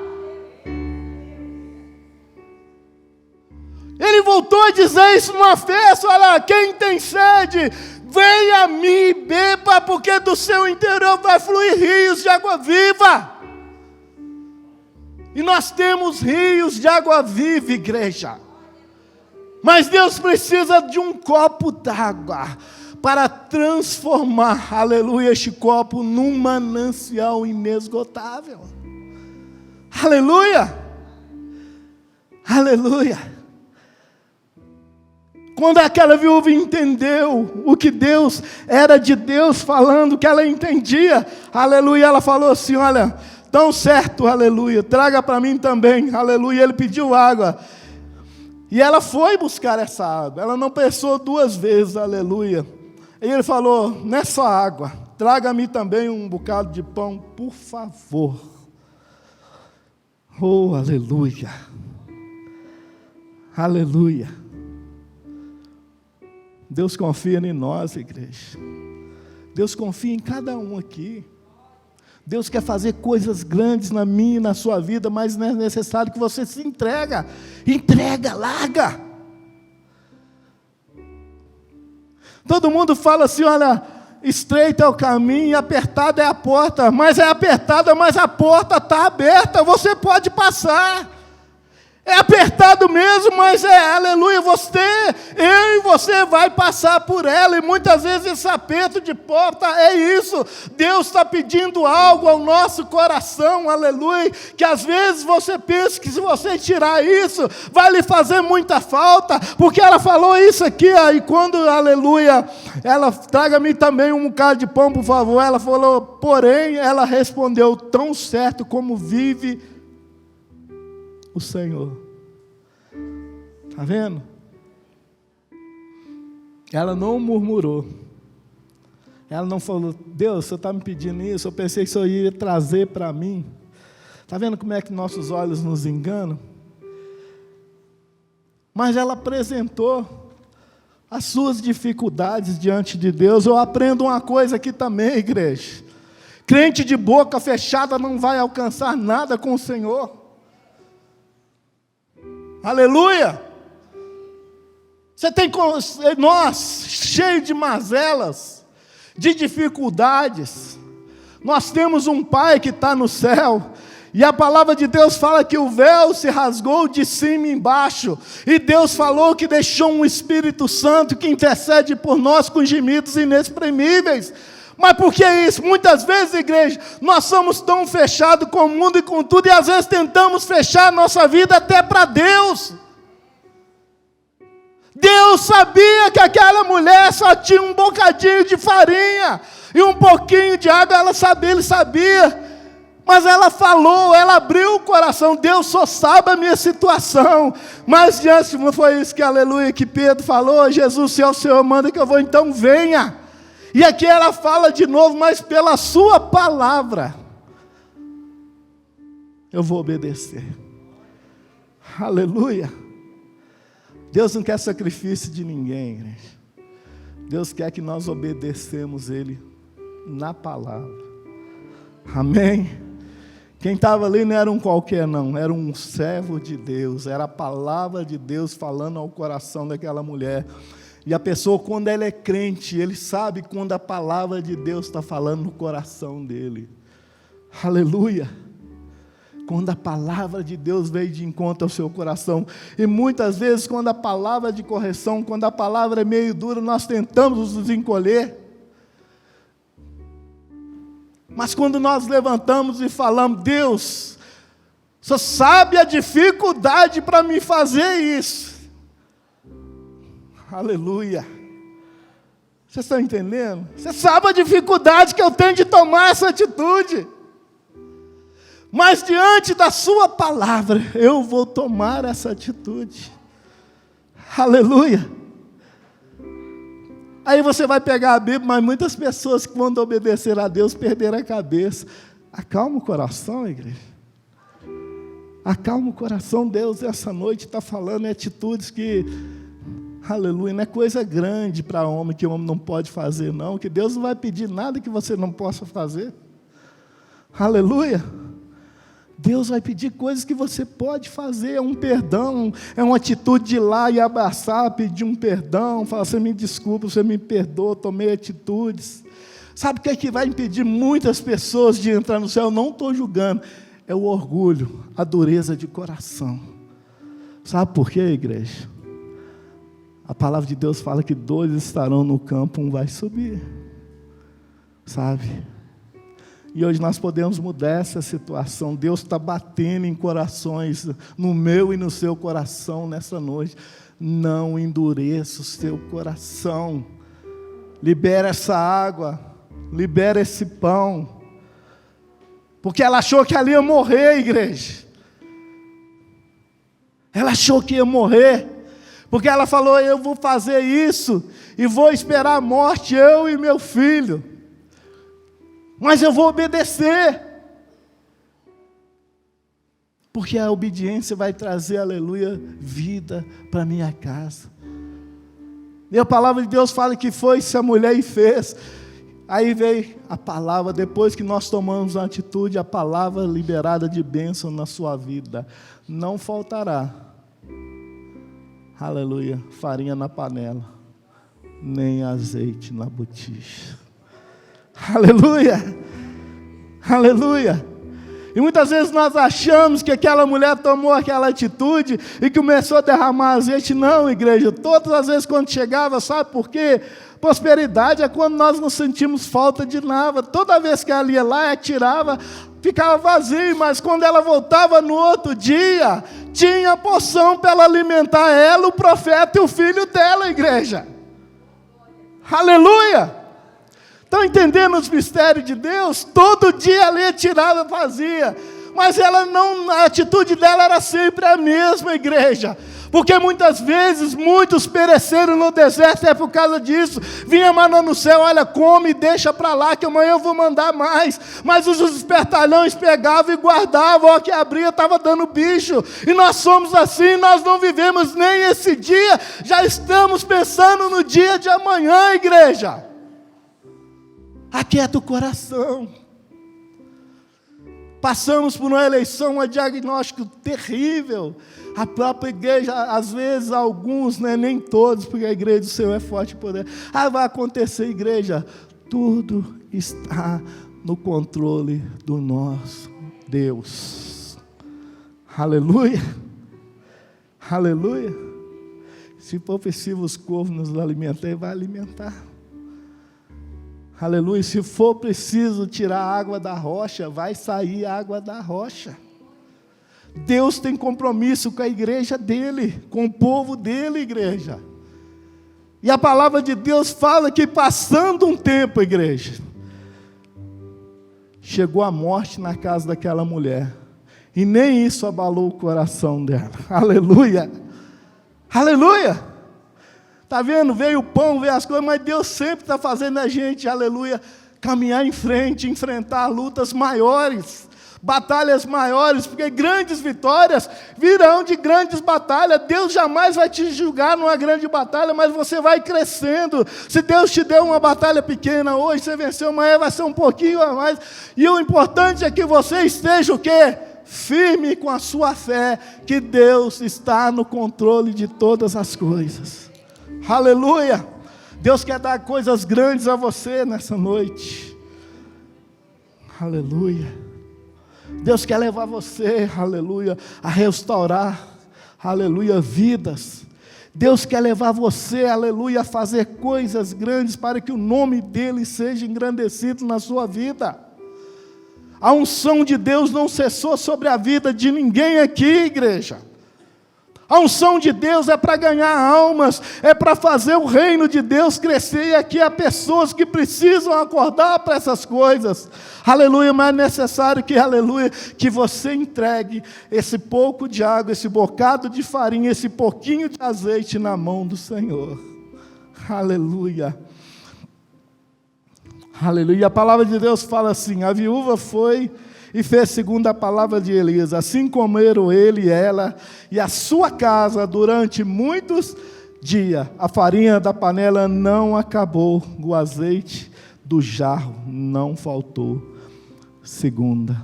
Ele voltou a dizer isso numa festa, olha, quem tem sede, venha a mim e beba, porque do seu interior vai fluir rios de água viva. E nós temos rios de água viva, igreja. Mas Deus precisa de um copo d'água para transformar, aleluia, este copo num manancial inesgotável. Aleluia! Aleluia! Quando aquela viúva entendeu o que Deus, era de Deus falando, que ela entendia, aleluia, ela falou assim, olha, tão certo, aleluia, traga para mim também, aleluia, ele pediu água, e ela foi buscar essa água, ela não pensou duas vezes, aleluia, e ele falou, não é só água, traga-me também um bocado de pão, por favor, oh, aleluia, aleluia. Deus confia em nós, igreja. Deus confia em cada um aqui. Deus quer fazer coisas grandes na minha e na sua vida, mas não é necessário que você se entrega. Entrega, larga. Todo mundo fala assim, olha, estreito é o caminho e apertada é a porta. Mas é apertada, mas a porta está aberta, você pode passar. É apertado mesmo, mas aleluia, eu e você vai passar por ela, e muitas vezes esse aperto de porta é isso, Deus está pedindo algo ao nosso coração, aleluia, que às vezes você pensa que se você tirar isso, vai lhe fazer muita falta, porque ela falou isso aqui, aí quando, aleluia, ela, traga-me também um bocado de pão, por favor, ela falou, porém, ela respondeu, tão certo como vive o Senhor. Está vendo? Ela não murmurou. Ela não falou, Deus, você está me pedindo isso, eu pensei que o Senhor ia trazer para mim. Está vendo como é que nossos olhos nos enganam? Mas ela apresentou as suas dificuldades diante de Deus. Eu aprendo uma coisa aqui também, igreja. Crente de boca fechada não vai alcançar nada com o Senhor. Aleluia! Você tem nós, cheios de mazelas, de dificuldades. Nós temos um Pai que está no céu, e a palavra de Deus fala que o véu se rasgou de cima e embaixo, e Deus falou que deixou um Espírito Santo que intercede por nós com gemidos inexprimíveis. Mas por que isso? Muitas vezes, igreja, nós somos tão fechados com o mundo e com tudo, e às vezes tentamos fechar a nossa vida até para Deus. Deus sabia que aquela mulher só tinha um bocadinho de farinha, e um pouquinho de água, ele sabia. Mas ela falou, ela abriu o coração, Deus só sabe a minha situação. Mas diante, não foi isso que, aleluia, que Pedro falou, Jesus, se é o Senhor manda que eu vou, então venha. E aqui ela fala de novo, mas pela sua palavra, eu vou obedecer. Aleluia. Deus não quer sacrifício de ninguém, igreja. Deus quer que nós obedecemos Ele na palavra. Amém? Quem estava ali não era um qualquer não, era um servo de Deus, era a palavra de Deus falando ao coração daquela mulher. E a pessoa, quando ela é crente, ele sabe quando a palavra de Deus está falando no coração dele. Aleluia! quando a palavra de Deus veio de encontro ao seu coração. E muitas vezes, quando a palavra de correção, quando a palavra é meio dura, nós tentamos nos encolher. Mas quando nós levantamos e falamos, Deus, você sabe a dificuldade para me fazer isso. Aleluia. Vocês estão entendendo? Você sabe a dificuldade que eu tenho de tomar essa atitude. Mas diante da sua palavra, eu vou tomar essa atitude. Aleluia. Aí você vai pegar a Bíblia, mas muitas pessoas que vão obedecer a Deus perderam a cabeça. Acalma o coração, igreja. Acalma o coração. Deus essa noite está falando em atitudes que, aleluia, não é coisa grande para homem que o homem não pode fazer, não. Que Deus não vai pedir nada que você não possa fazer. Aleluia. Deus vai pedir coisas que você pode fazer, é um perdão, é uma atitude de ir lá e abraçar, pedir um perdão, falar, você me desculpa, você me perdoa, tomei atitudes. Sabe o que é que vai impedir muitas pessoas de entrar no céu? Eu não estou julgando, é o orgulho, a dureza de coração. Sabe por quê, igreja? A palavra de Deus fala que 2 estarão no campo, um vai subir. Sabe? E hoje nós podemos mudar essa situação. Deus está batendo em corações, no meu e no seu coração nessa noite. Não endureça o seu coração. Libera essa água, libera esse pão. Porque ela achou que ali ia morrer, igreja. Ela achou que ia morrer. Porque ela falou, eu vou fazer isso e vou esperar a morte, eu e meu filho. Mas eu vou obedecer. Porque a obediência vai trazer, aleluia, vida para minha casa. E a palavra de Deus fala que foi se a mulher e fez. Aí veio a palavra, depois que nós tomamos a atitude, a palavra liberada de bênção na sua vida. Não faltará, aleluia, farinha na panela, nem azeite na botija. Aleluia, aleluia. E muitas vezes nós achamos que aquela mulher tomou aquela atitude e começou a derramar azeite. Não, igreja, todas as vezes quando chegava, sabe por quê? Prosperidade é quando nós não sentimos falta de nada. Toda vez que ela ia lá, ela tirava, ficava vazio, mas quando ela voltava no outro dia, tinha porção para ela alimentar ela, o profeta e o filho dela, igreja. Aleluia. Estão entendendo os mistérios de Deus? Todo dia ela ia tirada vazia. Mas ela não, a atitude dela era sempre a mesma, igreja. Porque muitas vezes, muitos pereceram no deserto, é por causa disso. Vinha maná no céu, olha, come e deixa para lá, que amanhã eu vou mandar mais. Mas os espertalhões pegavam e guardavam, ó, que abria, estava dando bicho. E nós somos assim, nós não vivemos nem esse dia, já estamos pensando no dia de amanhã, igreja. Aquieta o coração. Passamos por uma eleição, um diagnóstico terrível. A própria igreja, às vezes, alguns, né, nem todos, porque a igreja do Senhor é forte e poder. Vai acontecer, igreja. Tudo está no controle do nosso Deus. Aleluia. Aleluia. Se for preciso os corvos nos alimentar, Ele vai alimentar. Aleluia, se for preciso tirar a água da rocha, vai sair a água da rocha. Deus tem compromisso com a igreja dele, com o povo dele, igreja. E a palavra de Deus fala que passando um tempo, igreja, chegou a morte na casa daquela mulher. E nem isso abalou o coração dela. Aleluia, aleluia. Está vendo? Veio o pão, veio as coisas, mas Deus sempre está fazendo a gente, aleluia, caminhar em frente, enfrentar lutas maiores, batalhas maiores, porque grandes vitórias virão de grandes batalhas. Deus jamais vai te julgar numa grande batalha, mas você vai crescendo. Se Deus te deu uma batalha pequena hoje, você venceu amanhã, vai ser um pouquinho a mais. E o importante é que você esteja o quê? Firme com a sua fé, que Deus está no controle de todas as coisas. Aleluia! Deus quer dar coisas grandes a você nessa noite. Aleluia! Deus quer levar você, aleluia, a restaurar, aleluia, vidas. Deus quer levar você, aleluia, a fazer coisas grandes para que o nome dEle seja engrandecido na sua vida. A unção de Deus não cessou sobre a vida de ninguém aqui, igreja. A unção de Deus é para ganhar almas, é para fazer o reino de Deus crescer, e aqui há pessoas que precisam acordar para essas coisas, aleluia, mas é necessário que, aleluia, que você entregue esse pouco de água, esse bocado de farinha, esse pouquinho de azeite na mão do Senhor, aleluia, aleluia. A palavra de Deus fala assim: a viúva foi e fez segundo a palavra de Elias, assim comeram ele e ela e a sua casa durante muitos dias. A farinha da panela não acabou, o azeite do jarro não faltou, segundo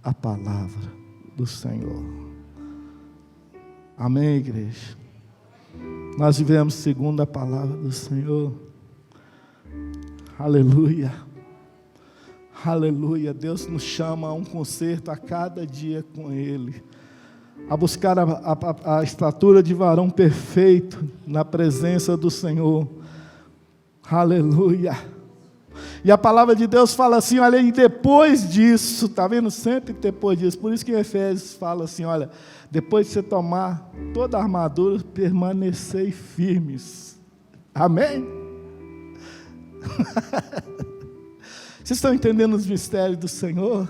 a palavra do Senhor. Amém, igreja? Nós vivemos segundo a palavra do Senhor. Aleluia. Aleluia, Deus nos chama a um concerto a cada dia com Ele, a buscar a estatura de varão perfeito na presença do Senhor, aleluia. E a palavra de Deus fala assim, olha, e depois disso, está vendo, sempre depois disso, por isso que em Efésios fala assim, olha, depois de você tomar toda a armadura, permanecei firmes, amém? Vocês estão entendendo os mistérios do Senhor?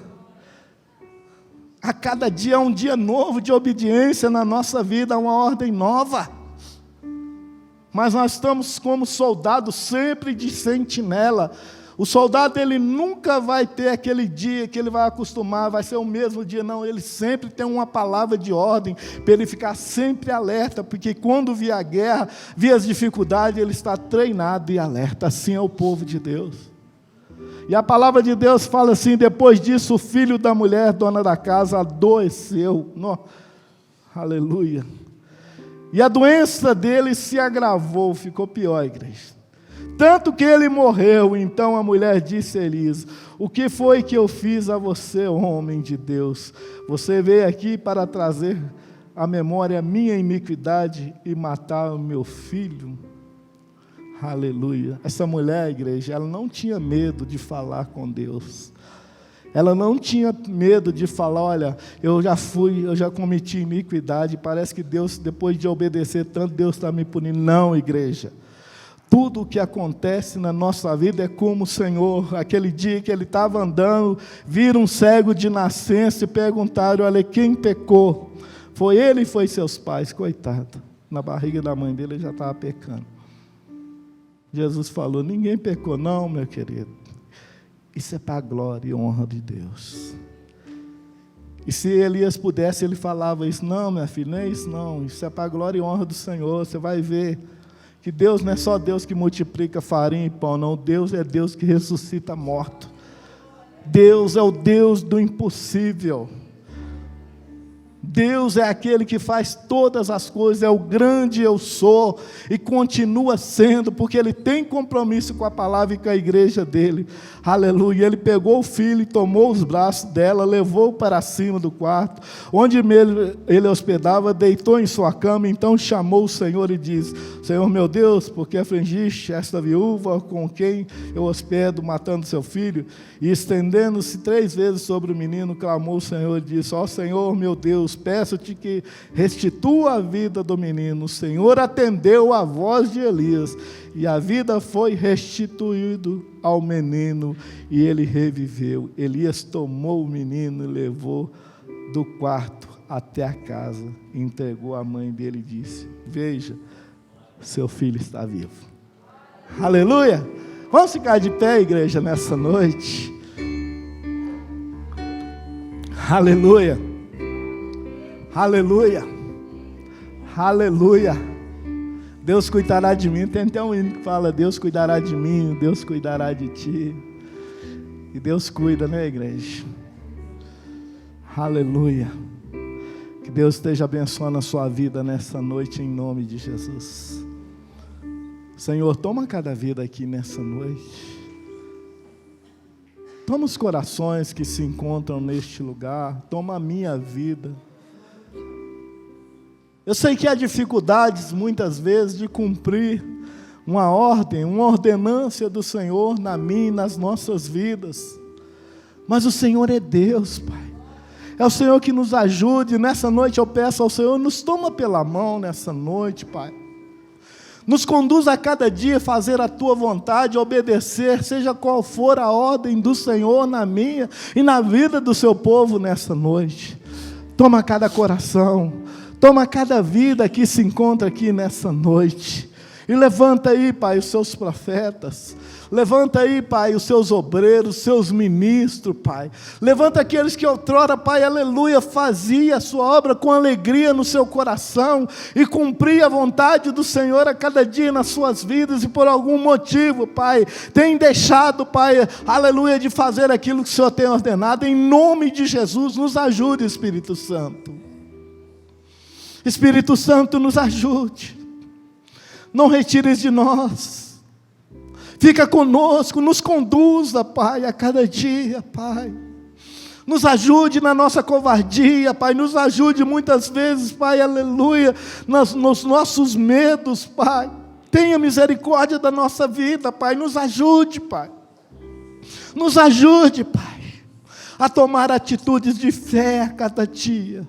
A cada dia é um dia novo de obediência na nossa vida, uma ordem nova. Mas nós estamos como soldados sempre de sentinela. O soldado, ele nunca vai ter aquele dia que ele vai acostumar, vai ser o mesmo dia, não. Ele sempre tem uma palavra de ordem, para ele ficar sempre alerta, porque quando vier a guerra, vier as dificuldades, ele está treinado e alerta. Assim é o povo de Deus. E a palavra de Deus fala assim, depois disso o filho da mulher, dona da casa, adoeceu. Aleluia. E a doença dele se agravou, ficou pior, igreja. Tanto que ele morreu. Então a mulher disse a Elias, o que foi que eu fiz a você, homem de Deus? Você veio aqui para trazer à memória a minha iniquidade e matar o meu filho? Aleluia. Essa mulher, igreja, ela não tinha medo de falar com Deus. Ela não tinha medo de falar, olha, eu já cometi iniquidade, parece que Deus, depois de obedecer tanto, Deus está me punindo. Não, igreja. Tudo o que acontece na nossa vida é como o Senhor, aquele dia que ele estava andando, viram um cego de nascença e perguntaram, olha, quem pecou? Foi ele e foi seus pais, coitado. Na barriga da mãe dele ele já estava pecando. Jesus falou, ninguém pecou não, meu querido. Isso é para a glória e honra de Deus. E se Elias pudesse, ele falava isso, não, minha filha, não é isso não, isso é para a glória e honra do Senhor. Você vai ver que Deus não é só Deus que multiplica farinha e pão, não, Deus é Deus que ressuscita morto. Deus é o Deus do impossível. Deus é aquele que faz todas as coisas, é o grande eu sou, e continua sendo, porque Ele tem compromisso com a palavra e com a igreja dEle, aleluia. Ele pegou o filho e tomou os braços dela, levou para cima do quarto, onde ele hospedava, deitou em sua cama, então chamou o Senhor e disse, Senhor meu Deus, porque afligiste esta viúva com quem eu hospedo, matando seu filho? E estendendo-se 3 vezes sobre o menino, clamou o Senhor e disse, ó Senhor meu Deus, peço-te que restitua a vida do menino. O Senhor atendeu a voz de Elias, e a vida foi restituída ao menino, e ele reviveu. Elias tomou o menino e levou do quarto até a casa, entregou à mãe dele e disse, veja, seu filho está vivo. Aleluia! Vamos ficar de pé, igreja, nessa noite. Aleluia! Aleluia, aleluia, Deus cuidará de mim. Tem até um hino que fala, Deus cuidará de mim, Deus cuidará de ti, e Deus cuida, né, igreja? Aleluia, que Deus esteja abençoando a sua vida nessa noite, em nome de Jesus. Senhor, toma cada vida aqui nessa noite, Toma os corações que se encontram neste lugar, toma a minha vida. Eu sei que há dificuldades, muitas vezes, de cumprir uma ordem, uma ordenância do Senhor na minha e nas nossas vidas. Mas o Senhor é Deus, Pai. É o Senhor que nos ajude. Nessa noite eu peço ao Senhor, nos toma pela mão nessa noite, Pai. Nos conduz a cada dia a fazer a Tua vontade, a obedecer, seja qual for a ordem do Senhor na minha e na vida do Seu povo nessa noite. Toma cada coração, toma cada vida que se encontra aqui nessa noite. E levanta aí, Pai, os Seus profetas. Levanta aí, Pai, os Seus obreiros, os Seus ministros, Pai. Levanta aqueles que outrora, Pai, aleluia, fazia a Sua obra com alegria no seu coração e cumpria a vontade do Senhor a cada dia nas suas vidas e por algum motivo, Pai, tem deixado, Pai, aleluia, de fazer aquilo que o Senhor tem ordenado. Em nome de Jesus, nos ajude, Espírito Santo. Espírito Santo, nos ajude. Não retires de nós. Fica conosco, nos conduza, Pai, a cada dia, Pai. Nos ajude na nossa covardia, Pai. Nos ajude muitas vezes, Pai, aleluia, nos nossos medos, Pai. Tenha misericórdia da nossa vida, Pai. Nos ajude, Pai. Nos ajude, Pai, a tomar atitudes de fé a cada dia,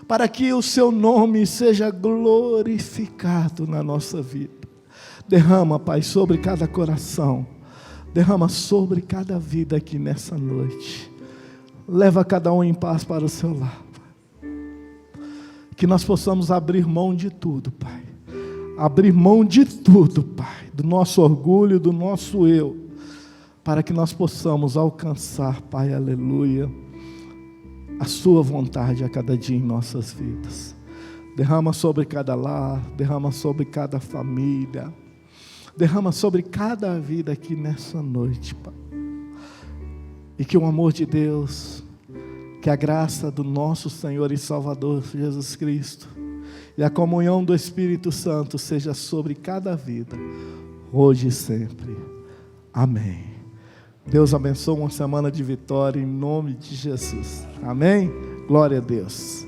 para que o Seu nome seja glorificado na nossa vida. Derrama, Pai, sobre cada coração, derrama sobre cada vida aqui nessa noite. Leva cada um em paz para o Seu lar, Pai. Que nós possamos abrir mão de tudo, Pai. Abrir mão de tudo, Pai, do nosso orgulho, do nosso eu, para que nós possamos alcançar, Pai, aleluia, a Sua vontade a cada dia em nossas vidas. Derrama sobre cada lar, derrama sobre cada família, derrama sobre cada vida aqui nessa noite, Pai. E que o amor de Deus, que a graça do nosso Senhor e Salvador Jesus Cristo e a comunhão do Espírito Santo seja sobre cada vida, hoje e sempre. Amém. Deus abençoe uma semana de vitória em nome de Jesus. Amém? Glória a Deus.